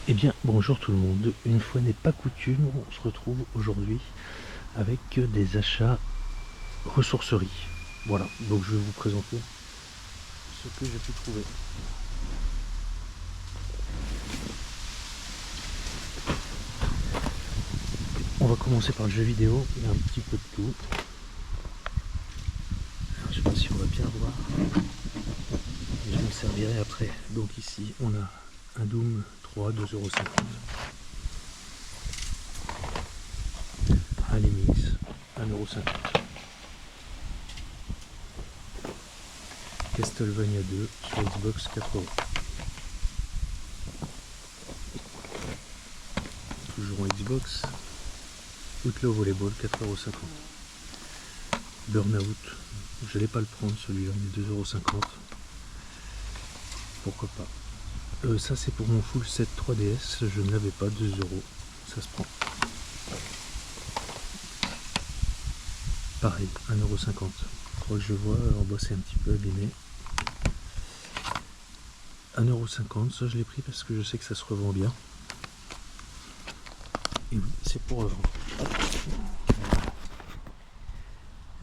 Eh bien, bonjour tout le monde. Une fois n'est pas coutume, on se retrouve aujourd'hui avec des achats ressourcerie. Voilà, donc je vais vous présenter ce que j'ai pu trouver. On va commencer par le jeu vidéo, il y a un petit peu de tout. Je sais pas si on va bien voir, mais je m'en servirai après. Donc ici, on a un Doom 3, 2,50 €. Un Lemmings, 1,50 €. Castlevania 2 sur Xbox, 4 €. Toujours en Xbox. Outlaw Volleyball, 4,50 €. Burnout, je n'allais pas le prendre celui-là, mais 2,50 €. Pourquoi pas. Ça c'est pour mon full set 3DS, je ne l'avais pas, 2 €. Ça se prend. Pareil, 1,50 €. Je crois que je vois, en bas c'est un petit peu abîmé. 1,50 €, ça je l'ai pris parce que je sais que ça se revend bien. Et oui, c'est pour revendre.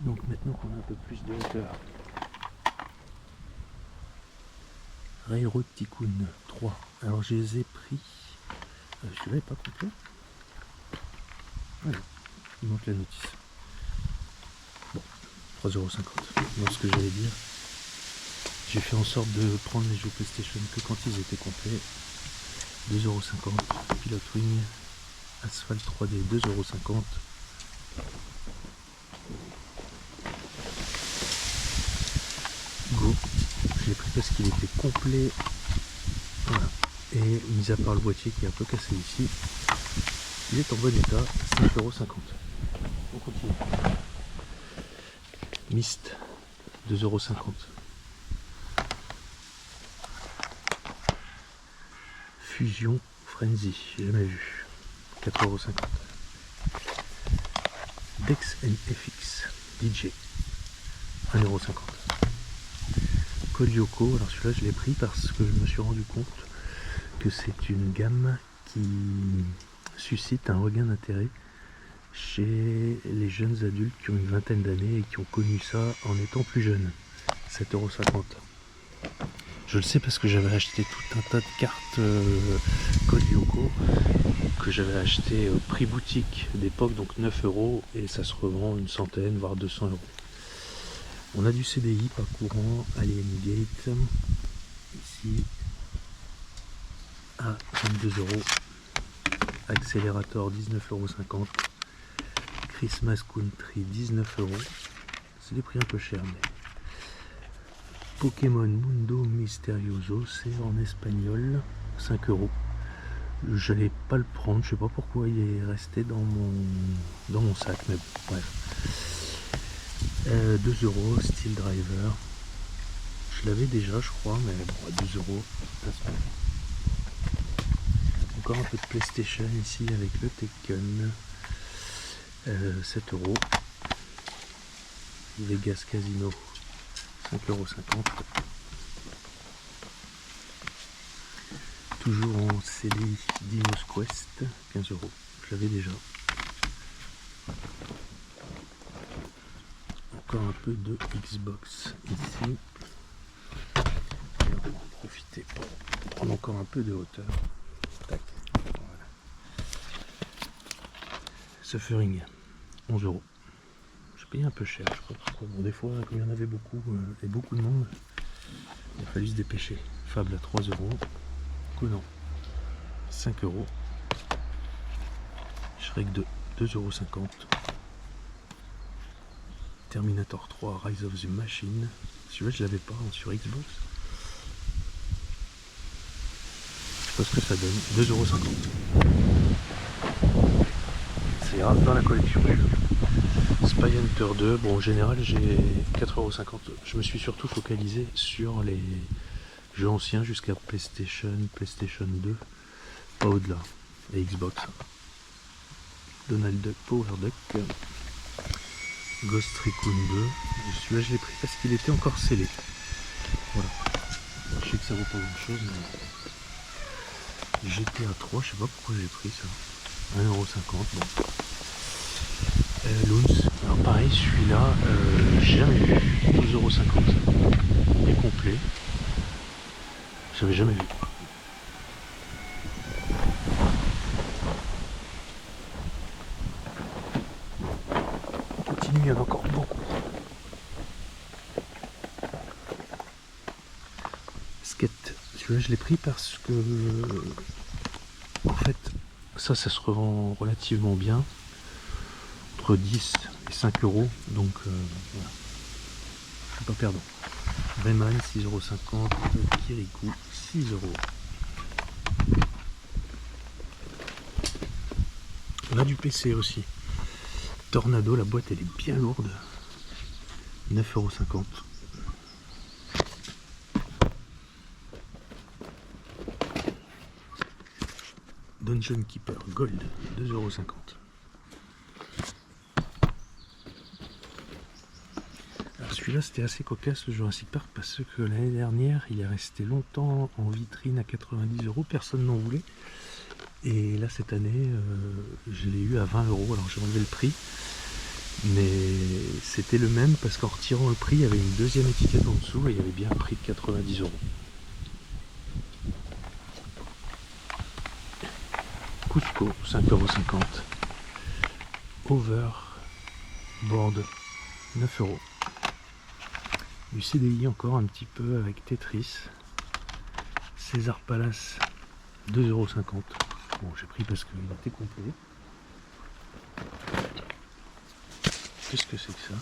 Donc maintenant qu'on a un peu plus de hauteur. Railroad Tycoon 3. Alors je les ai pris. Celui-là n'est pas complet. Voilà, il manque la notice. Bon, 3,50 €. Moi ce que j'allais dire, j'ai fait en sorte de prendre les jeux PlayStation que quand ils étaient complets. 2,50 €. Pilot Wing, Asphalt 3D, 2,50 €. Go, je l'ai pris parce qu'il était complet. Voilà. Et mis à part le boîtier qui est un peu cassé ici, il est en bon état, 5,50 €. On continue. Myst, 2,50 €. Fusion Frenzy, j'ai jamais vu, 4,50 €. Dex NFX DJ, 1,50 €. Kolyoko, alors celui-là je l'ai pris parce que je me suis rendu compte que c'est une gamme qui suscite un regain d'intérêt chez les jeunes adultes qui ont une vingtaine d'années et qui ont connu ça en étant plus jeunes. 7,50 €. Je le sais parce que j'avais acheté tout un tas de cartes Code Lyoko que j'avais acheté prix boutique d'époque, donc 9 €, et ça se revend une centaine voire 200 €. On a du CDI pas courant, Alien Gate ici à 22 €. Accélérateur, 19,50 €. Christmas Country, 19 €. C'est des prix un peu chers, mais Pokémon Mundo Misterioso, c'est en espagnol, 5 €. Je n'allais pas le prendre, je sais pas pourquoi il est resté dans mon sac, mais bref. 2 €, Steel Driver. Je l'avais déjà, je crois, mais bon, à 2 €, ça se passe. Encore un peu de PlayStation ici avec le Tekken. 7 €. Vegas Casino, 5,50 €. Toujours en CDI, Dimos Quest, 15 €. Je l'avais déjà. Encore un peu de Xbox ici. Et on va en profiter pour prendre encore un peu de hauteur. Tac. Voilà. Suffering, 11 €. J'ai payé un peu cher, je crois. Bon, des fois, comme il y en avait beaucoup et beaucoup de monde, il a fallu se dépêcher. Fable à 3 €. Conan, 5 €. Shrek 2, 2,50 €. Terminator 3, Rise of the Machine. Celui-là, je l'avais pas sur Xbox. Je sais pas ce que ça donne. 2,50 €. Ça ira dans la collection. Spy Hunter 2. Bon, en général, j'ai 4,50 €. Je me suis surtout focalisé sur les jeux anciens jusqu'à PlayStation 2. Pas au-delà. Et Xbox. Donald Duck, Power Duck. Ghost Recon 2. Celui-là, je l'ai pris parce qu'il était encore scellé. Voilà. Je sais que ça vaut pas grand chose, mais GTA 3, je sais pas pourquoi j'ai pris ça. 1,50€, bon. Loons, alors pareil, celui-là, j'ai jamais vu. 12,50€. Il est complet. J'avais jamais vu. On continue, il y en a encore beaucoup. Skate, celui-là je l'ai pris parce que en fait ça se revend relativement bien, entre 10 et 5€, donc voilà, je suis pas perdant. Rayman 6,50€, Kirikou 6€. On a du PC aussi. Tornado, la boîte elle est bien lourde. 9,50€. Dungeon Keeper Gold 2,50€. Alors celui-là c'était assez cocasse, le Jurassic Park, parce que l'année dernière il est resté longtemps en vitrine à 90€, personne n'en voulait. Et là cette année je l'ai eu à 20€, alors j'ai enlevé le prix. Mais c'était le même parce qu'en retirant le prix il y avait une deuxième étiquette en dessous et il y avait bien un prix de 90€. Cusco 5,50€. Overboard 9€. Du CDI encore un petit peu avec Tetris. César Palace 2,50€. Bon, j'ai pris parce qu'il était complet. Qu'est-ce que c'est que ça?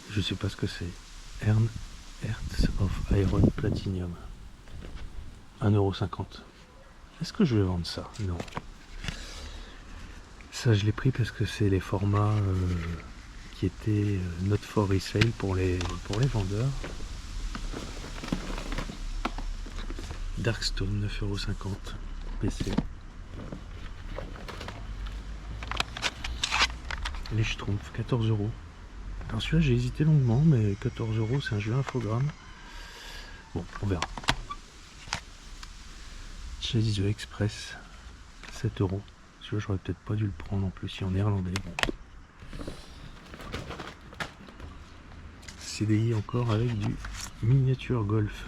Je sais pas ce que c'est. Hearts of Iron Platinum. 1,50€. Est-ce que je vais vendre ça? Non. Ça je l'ai pris parce que c'est les formats qui étaient not for resale pour les vendeurs. Darkstone 9,50€. PC. Les Schtroumpfs 14€. Alors celui-là j'ai hésité longuement, mais 14€, c'est un jeu infogramme. Bon, on verra. Chase the Express 7€. Celui-là j'aurais peut-être pas dû le prendre en plus si en néerlandais. Bon. CDI encore avec du miniature golf.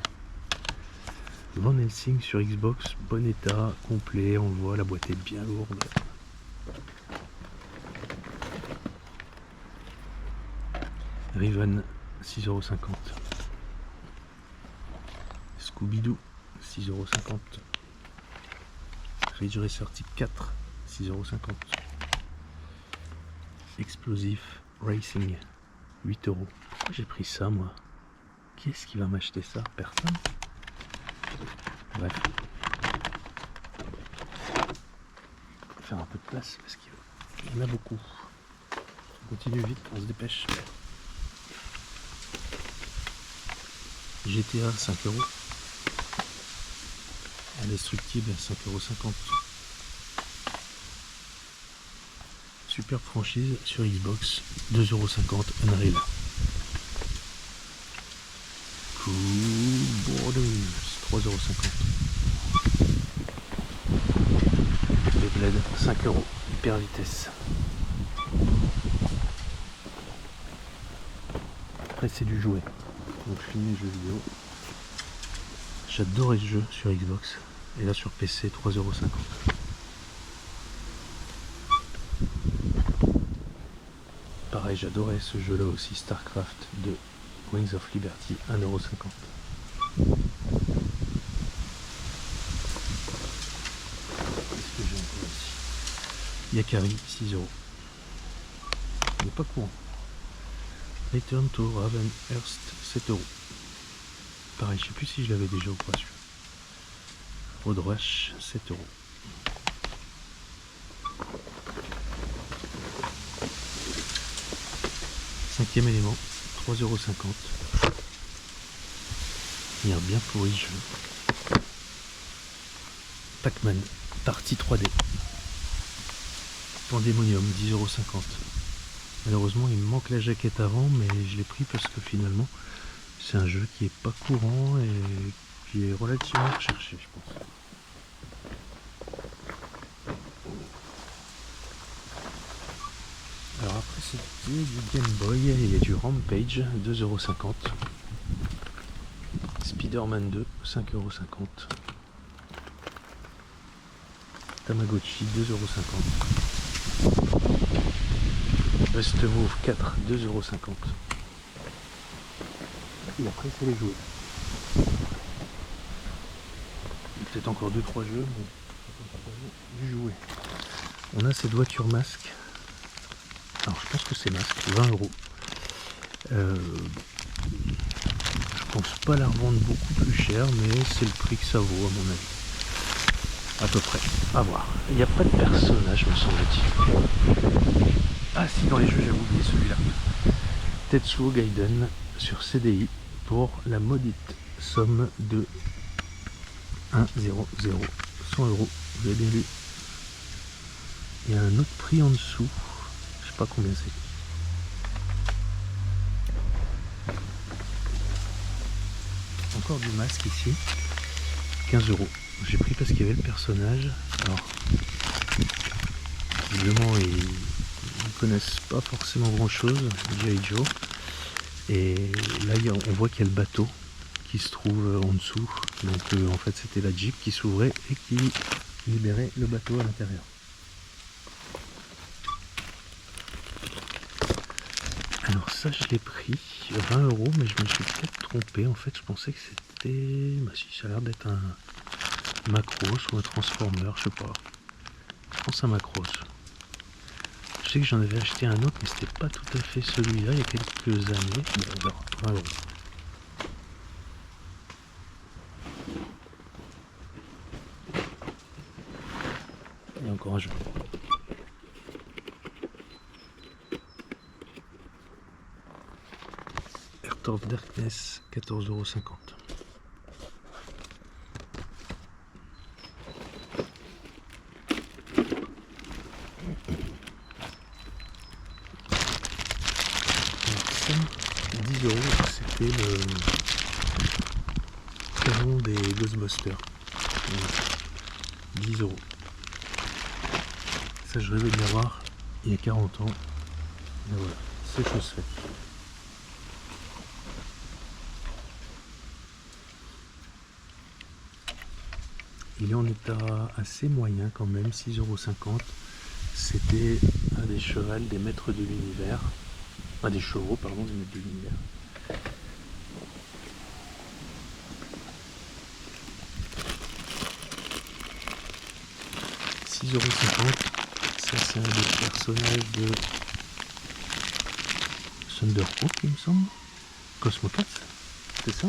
Van Helsing sur Xbox, bon état, complet, on le voit, la boîte est bien lourde. Riven 6,50€. Scooby-Doo 6,50€. Ridge Racer Type 4 6,50€. Explosif Racing 8€. Pourquoi j'ai pris ça moi? Qui est-ce qui va m'acheter ça? Personne. Bref. On va faire un peu de place parce qu'il y en a beaucoup. On continue vite, on se dépêche. GTA 5€. Indestructible 5,50€. Super franchise sur Xbox 2,50€ Unreal. Cool Borders 3,50€. Beyblade 5€. Hyper vitesse. Après c'est du jouet. Donc je finis les jeux vidéo. J'adorais ce jeu sur Xbox. Et là sur PC 3,50€. Pareil, j'adorais ce jeu là aussi, StarCraft 2 Wings of Liberty 1,50€. Qu'est-ce que j'ai encore ici? Yakari 6€. Il n'est pas courant. Return to Ravenhurst 7€. Pareil, je sais plus si je l'avais déjà ou pas celui-là. Road Rush 7€. Cinquième élément 3,50€. Il a bien pourri ce jeu. Pac-Man partie 3D. Pandemonium 10,50€. Malheureusement il me manque la jaquette avant, mais je l'ai pris parce que finalement c'est un jeu qui est pas courant et qui est relativement recherché, je pense. c'était du Game Boy, il y a du Rampage, 2,50€. Spider-Man 2, 5,50€. Tamagotchi, 2,50€. Best Move 4, 2,50€. Et après c'est les jouets. Peut-être encore 2-3 jeux, mais du jouet. On a cette voiture masque. Alors je pense que c'est masque, 20€. Je pense pas la revendre beaucoup plus cher, mais c'est le prix que ça vaut à mon avis. À peu près. À voir. Il n'y a pas de personnage, me semble-t-il. Ah si, dans les jeux, j'ai oublié celui-là. Tetsuo Gaiden sur CDI pour la maudite somme de 1,00. 100€. Vous avez bien lu. Il y a un autre prix en dessous. Je sais pas combien c'est. Encore du masque ici. 15€. J'ai pris parce qu'il y avait le personnage. Alors, évidemment, ils ne connaissent pas forcément grand chose, G.I. Joe. Et là, on voit qu'il y a le bateau qui se trouve en dessous. Donc, en fait, c'était la Jeep qui s'ouvrait et qui libérait le bateau à l'intérieur. Alors, ça, je l'ai pris 20€, mais je me suis peut-être trompé. En fait, je pensais que c'était. Bah, si, ça a l'air d'être un Macross ou un Transformer, je sais pas. Je pense un Macross. Je sais que j'en avais acheté un autre, mais c'était pas tout à fait celui-là il y a quelques années. Bon, on verra. 20€. Et encore un jeu. Heart of Darkness, 14,50€. C'était le canon des Ghostbusters. Voilà. 10€. Ça, je rêvais de l'avoir il y a 40 ans. Et voilà, c'est chose faite. Il est en état assez moyen quand même, 6,50€. C'était un des chevals des maîtres de l'univers. Ah, des chevaux, pardon, des maîtres de l'univers. Ça c'est un des personnages de Thunderhawk, il me semble. Cosmocats, c'est ça?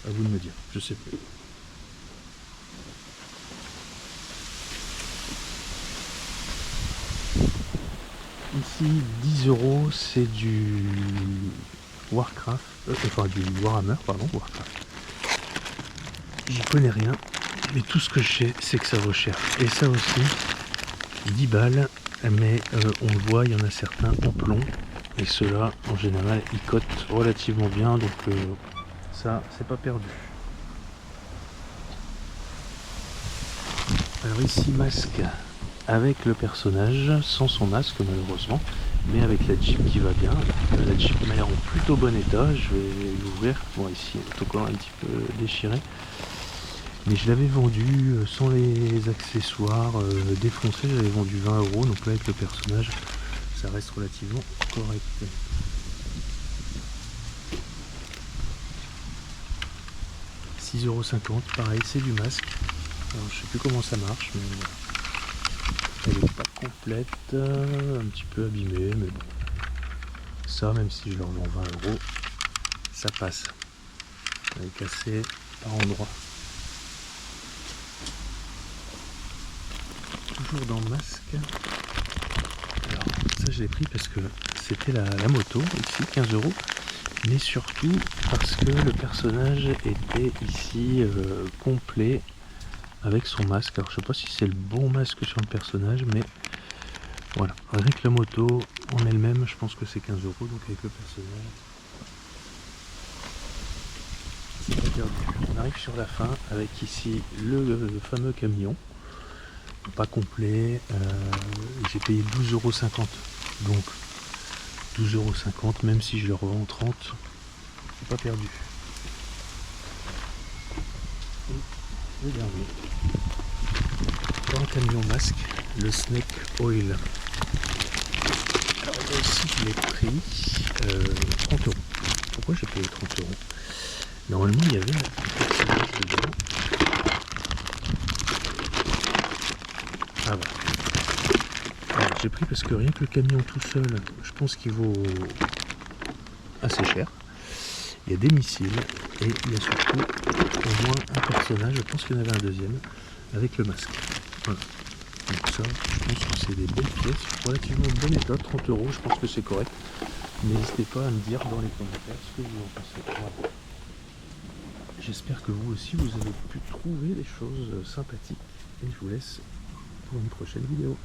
À vous de me dire, je sais plus. Ici 10€, c'est du Warcraft, enfin du Warhammer, pardon, Warcraft. J'y connais rien, mais tout ce que je sais, c'est que ça vaut cher. Et ça aussi, 10 balles, mais on le voit, il y en a certains en plomb. Et ceux-là, en général, ils cotent relativement bien, donc ça, c'est pas perdu. Alors ici, masque avec le personnage, sans son masque malheureusement, mais avec la Jeep qui va bien. La Jeep m'a l'air en plutôt bon état, je vais l'ouvrir. Bon, ici, elle est encore un petit peu déchirée. Mais je l'avais vendu sans les accessoires défoncés, j'avais vendu 20€, donc là avec le personnage, ça reste relativement correct. « 6,50€, pareil, c'est du masque. Alors, je sais plus comment ça marche, mais elle n'est pas complète, un petit peu abîmée, mais bon. Ça, même si je leur vends 20€, ça passe. Elle est cassée par endroits. Toujours dans le masque. Alors, ça je l'ai pris parce que c'était la moto, ici, 15€. Mais surtout parce que le personnage était ici complet avec son masque. Alors je sais pas si c'est le bon masque sur le personnage, mais voilà, rien que la moto en elle-même, je pense que c'est 15€, donc avec le personnage, c'est pas perdu. On arrive sur la fin avec ici le fameux camion, pas complet, j'ai payé 12,50€, donc 12,50 €, même si je le revends en 30, c'est pas perdu. Et le dernier, dans un camion masque, le Snake Oil. Alors là aussi je l'ai pris 30 €. Pourquoi j'ai payé 30 €? Normalement il y avait un personnage dedans. Ah bah. Alors, j'ai pris parce que rien que le camion tout seul, je pense qu'il vaut assez cher. Il y a des missiles et il y a surtout au moins un personnage, je pense qu'il y en avait un deuxième, avec le masque. Voilà. Donc ça, je pense que c'est des belles pièces, relativement bon état, 30 €, je pense que c'est correct. N'hésitez pas à me dire dans les commentaires ce que vous en pensez. Voilà. J'espère que vous aussi vous avez pu trouver des choses sympathiques et je vous laisse pour une prochaine vidéo.